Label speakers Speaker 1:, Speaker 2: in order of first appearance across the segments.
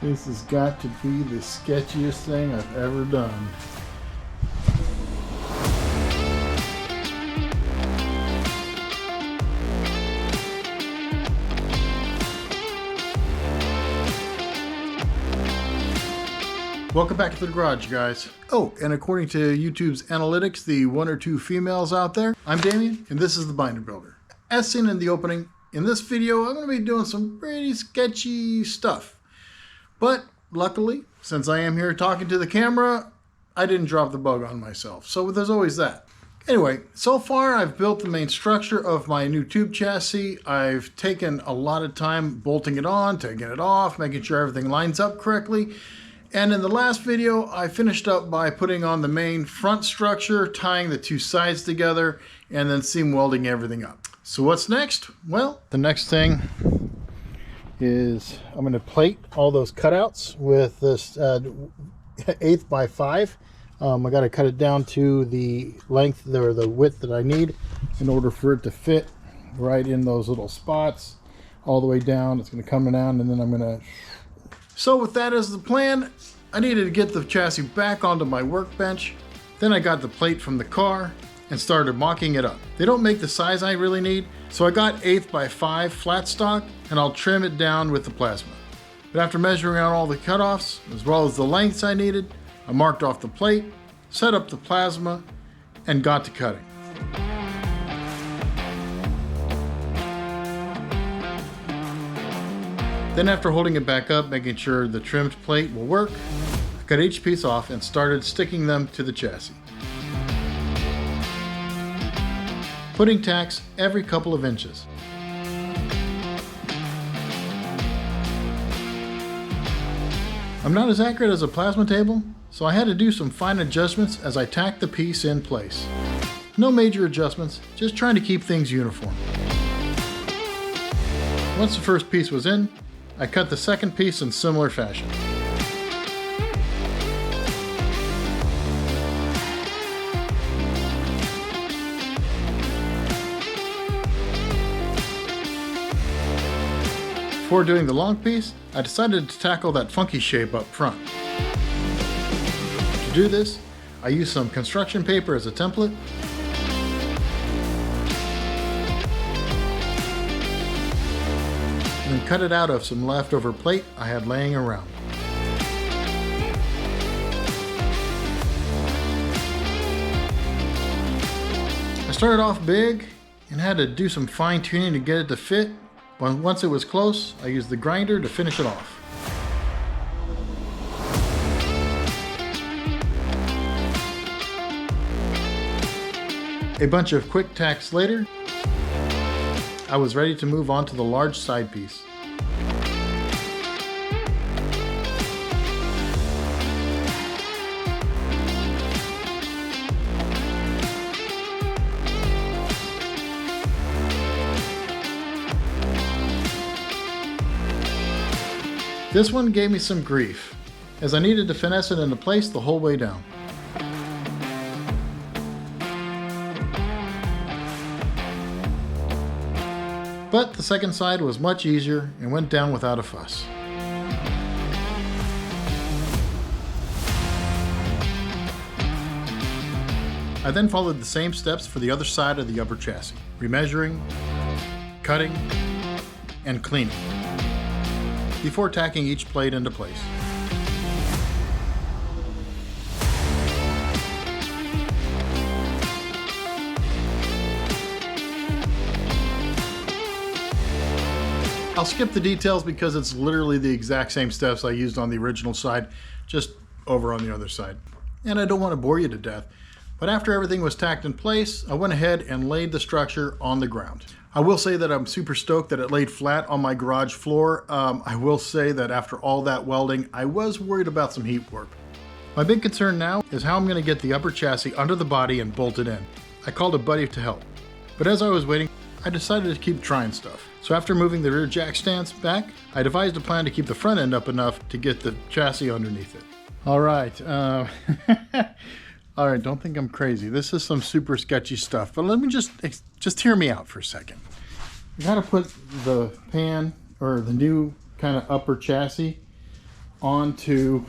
Speaker 1: This has got to be the sketchiest thing I've ever done. Welcome back to the garage, guys. Oh, and according to YouTube's analytics, the 1 or 2 females out there, I'm Damien, and this is the Binder Builder. As seen in the opening, in this video, I'm going to be doing some pretty sketchy stuff. But luckily, since I am here talking to the camera, I didn't drop the bug on myself. So there's always that. Anyway, so far I've built the main structure of my new tube chassis. I've taken a lot of time bolting it on, taking it off, making sure everything lines up correctly. And in the last video, I finished up by putting on the main front structure, tying the 2 sides together, and then seam welding everything up. So what's next? Well, the next thing is I'm going to plate all those cutouts with this 1/8 by 5. I got to cut it down to the length or the width that I need in order for it to fit right in those little spots all the way down. It's going to come down, and then I'm going to... So with that as the plan, I needed to get the chassis back onto my workbench. Then I got the plate from the car and started mocking it up. They don't make the size I really need, so I got 1/8 by 5 flat stock, and I'll trim it down with the plasma. But after measuring out all the cutoffs, as well as the lengths I needed, I marked off the plate, set up the plasma, and got to cutting. Then after holding it back up, making sure the trimmed plate will work, I cut each piece off and started sticking them to the chassis. Putting tacks every couple of inches. I'm not as accurate as a plasma table, so I had to do some fine adjustments as I tacked the piece in place. No major adjustments, just trying to keep things uniform. Once the first piece was in, I cut the second piece in similar fashion. Before doing the long piece, I decided to tackle that funky shape up front. To do this, I used some construction paper as a template, and cut it out of some leftover plate I had laying around. I started off big and had to do some fine tuning to get it to fit. Once it was close, I used the grinder to finish it off. A bunch of quick tacks later, I was ready to move on to the large side piece. This one gave me some grief, as I needed to finesse it into place the whole way down. But the second side was much easier and went down without a fuss. I then followed the same steps for the other side of the upper chassis, remeasuring, cutting, and cleaning, before tacking each plate into place. I'll skip the details because it's literally the exact same steps I used on the original side, just over on the other side. And I don't want to bore you to death, but after everything was tacked in place, I went ahead and laid the structure on the ground. I will say that I'm super stoked that it laid flat on my garage floor. I will say that after all that welding, I was worried about some heat warp. My big concern now is how I'm going to get the upper chassis under the body and bolt it in. I called a buddy to help, but as I was waiting, I decided to keep trying stuff. So after moving the rear jack stands back, I devised a plan to keep the front end up enough to get the chassis underneath it. All right, all right, don't think I'm crazy. This is some super sketchy stuff, but let me just hear me out for a second. You gotta put the pan, or the new kind of upper chassis, onto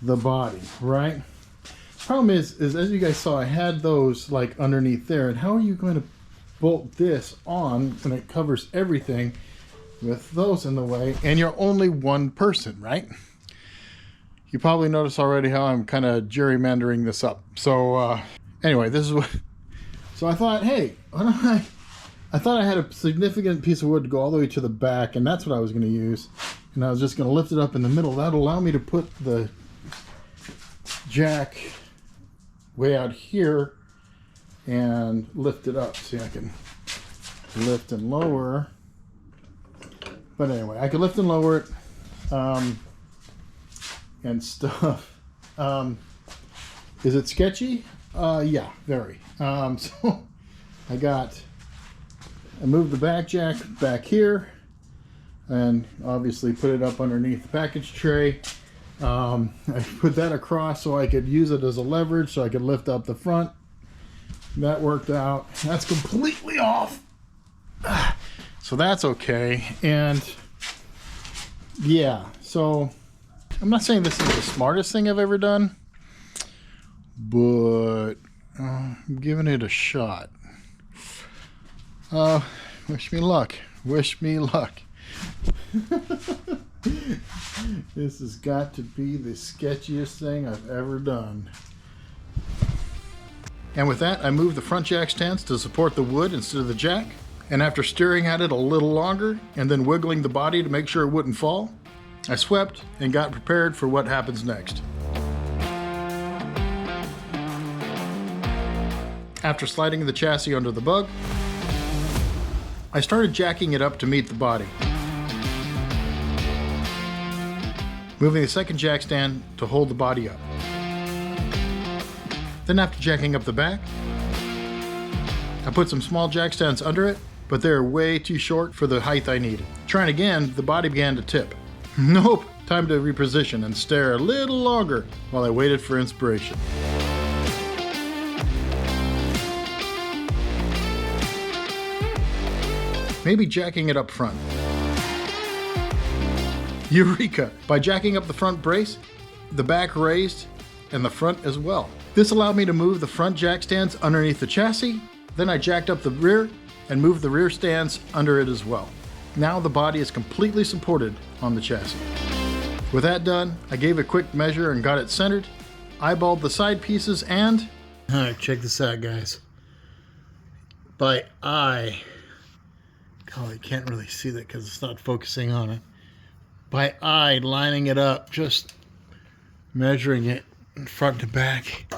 Speaker 1: the body, right? Problem is as you guys saw, I had those like underneath there, and how are you going to bolt this on when it covers everything with those in the way, and you're only one person, right? You probably noticed already how I'm kind of gerrymandering this up. So anyway, this is what, so I thought, hey, why don't I thought I had a significant piece of wood to go all the way to the back, and that's what I was going to use. And I was just going to lift it up in the middle. That'll allow me to put the jack way out here and lift it up. See, I can lift and lower. But anyway, I can lift and lower it and stuff. Is it sketchy? Yeah, very. So I moved the back jack back here and obviously put it up underneath the package tray. I put that across so I could use it as a leverage so I could lift up the front. That worked out. That's completely off. So that's okay. And yeah, so I'm not saying this is the smartest thing I've ever done, but I'm giving it a shot. Wish me luck. Wish me luck. This has got to be the sketchiest thing I've ever done. And with that, I moved the front jack stands to support the wood instead of the jack. And after staring at it a little longer and then wiggling the body to make sure it wouldn't fall, I swept and got prepared for what happens next. After sliding the chassis under the bug, I started jacking it up to meet the body. Moving the second jack stand to hold the body up. Then after jacking up the back, I put some small jack stands under it, but they're way too short for the height I needed. Trying again, the body began to tip. Nope, time to reposition and stare a little longer while I waited for inspiration. Maybe jacking it up front. Eureka! By jacking up the front brace, the back raised and the front as well. This allowed me to move the front jack stands underneath the chassis. Then I jacked up the rear and moved the rear stands under it as well. Now the body is completely supported on the chassis. With that done, I gave a quick measure and got it centered, eyeballed the side pieces, and... Alright, check this out, guys. By eye... Oh, I can't really see that because it's not focusing on it. By eye, lining it up, just measuring it front to back.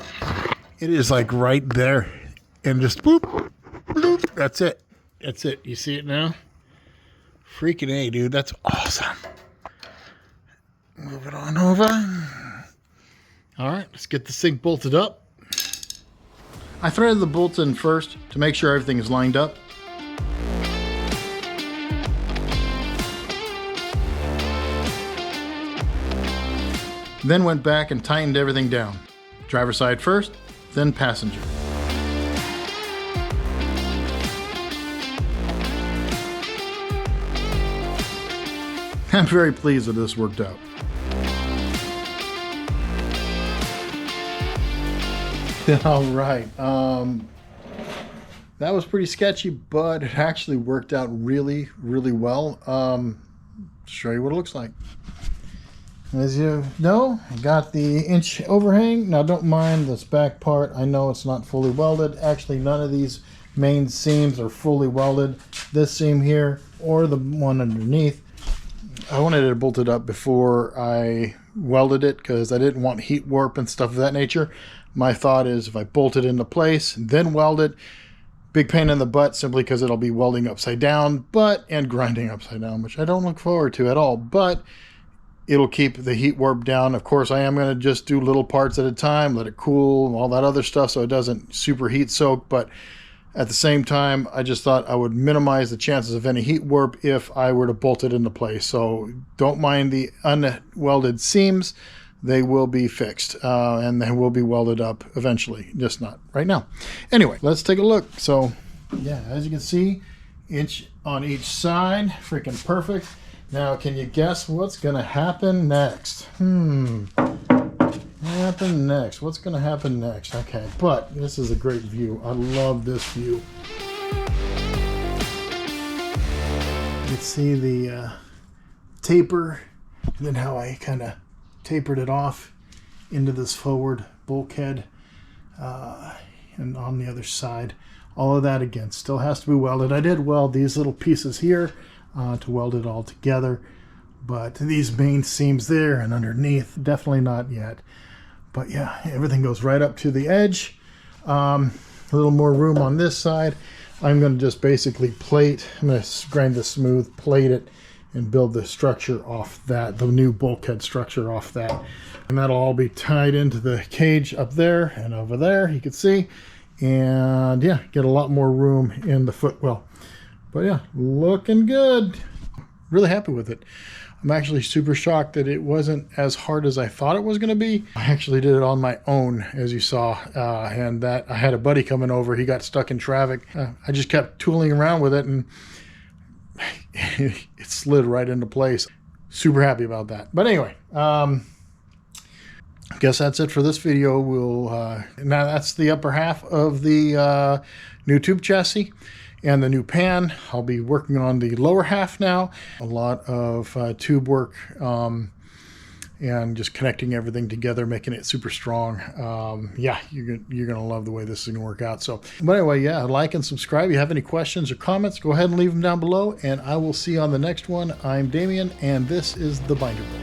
Speaker 1: It is like right there. And just boop, bloop. That's it. That's it. You see it now? Freaking A, dude. That's awesome. Move it on over. All right, let's get this thing bolted up. I threaded the bolts in first to make sure everything is lined up. Then went back and tightened everything down. Driver side first, then passenger. I'm very pleased that this worked out. All right, that was pretty sketchy, but it actually worked out really, really well. Show you what it looks like. As you know, I got the inch overhang. Now don't mind this back part. I know it's not fully welded. Actually, none of these main seams are fully welded. This seam here or the one underneath. I wanted it bolted up before I welded it because I didn't want heat warp and stuff of that nature. My thought is if I bolt it into place, then weld it, big pain in the butt simply because it'll be welding upside down, and grinding upside down, which I don't look forward to at all, but it'll keep the heat warp down. Of course, I am going to just do little parts at a time, let it cool, all that other stuff so it doesn't super heat soak, but at the same time, I just thought I would minimize the chances of any heat warp if I were to bolt it into place. So don't mind the unwelded seams. They will be fixed and they will be welded up eventually, just not right now. Anyway, let's take a look. So yeah, as you can see, inch on each side, freaking perfect. Now, can you guess what's going to happen next? What's going to happen next? Okay, but this is a great view. I love this view. You can see the taper, and then how I kind of tapered it off into this forward bulkhead, and on the other side. All of that, again, still has to be welded. I did weld these little pieces here to weld it all together, but these main seams there and underneath, definitely not yet. But yeah, everything goes right up to the edge. A little more room on this side. I'm going to just basically plate. I'm going to grind this smooth, plate it, and build the structure off that, the new bulkhead structure off that. And that'll all be tied into the cage up there and over there, you can see. And yeah, get a lot more room in the footwell. But yeah, looking good. Really happy with it. I'm actually super shocked that it wasn't as hard as I thought it was going to be. I actually did it on my own, as you saw, and that I had a buddy coming over. He got stuck in traffic. I just kept tooling around with it, and it slid right into place. Super happy about that. But anyway, I guess that's it for this video. Now that's the upper half of the new tube chassis and the new pan. I'll be working on the lower half now. A lot of tube work and just connecting everything together, making it super strong. Yeah, you're gonna love the way this is gonna work out. So, but anyway, yeah, like and subscribe. If you have any questions or comments, go ahead and leave them down below, and I will see you on the next one. I'm Damien, and this is the Binder Builder.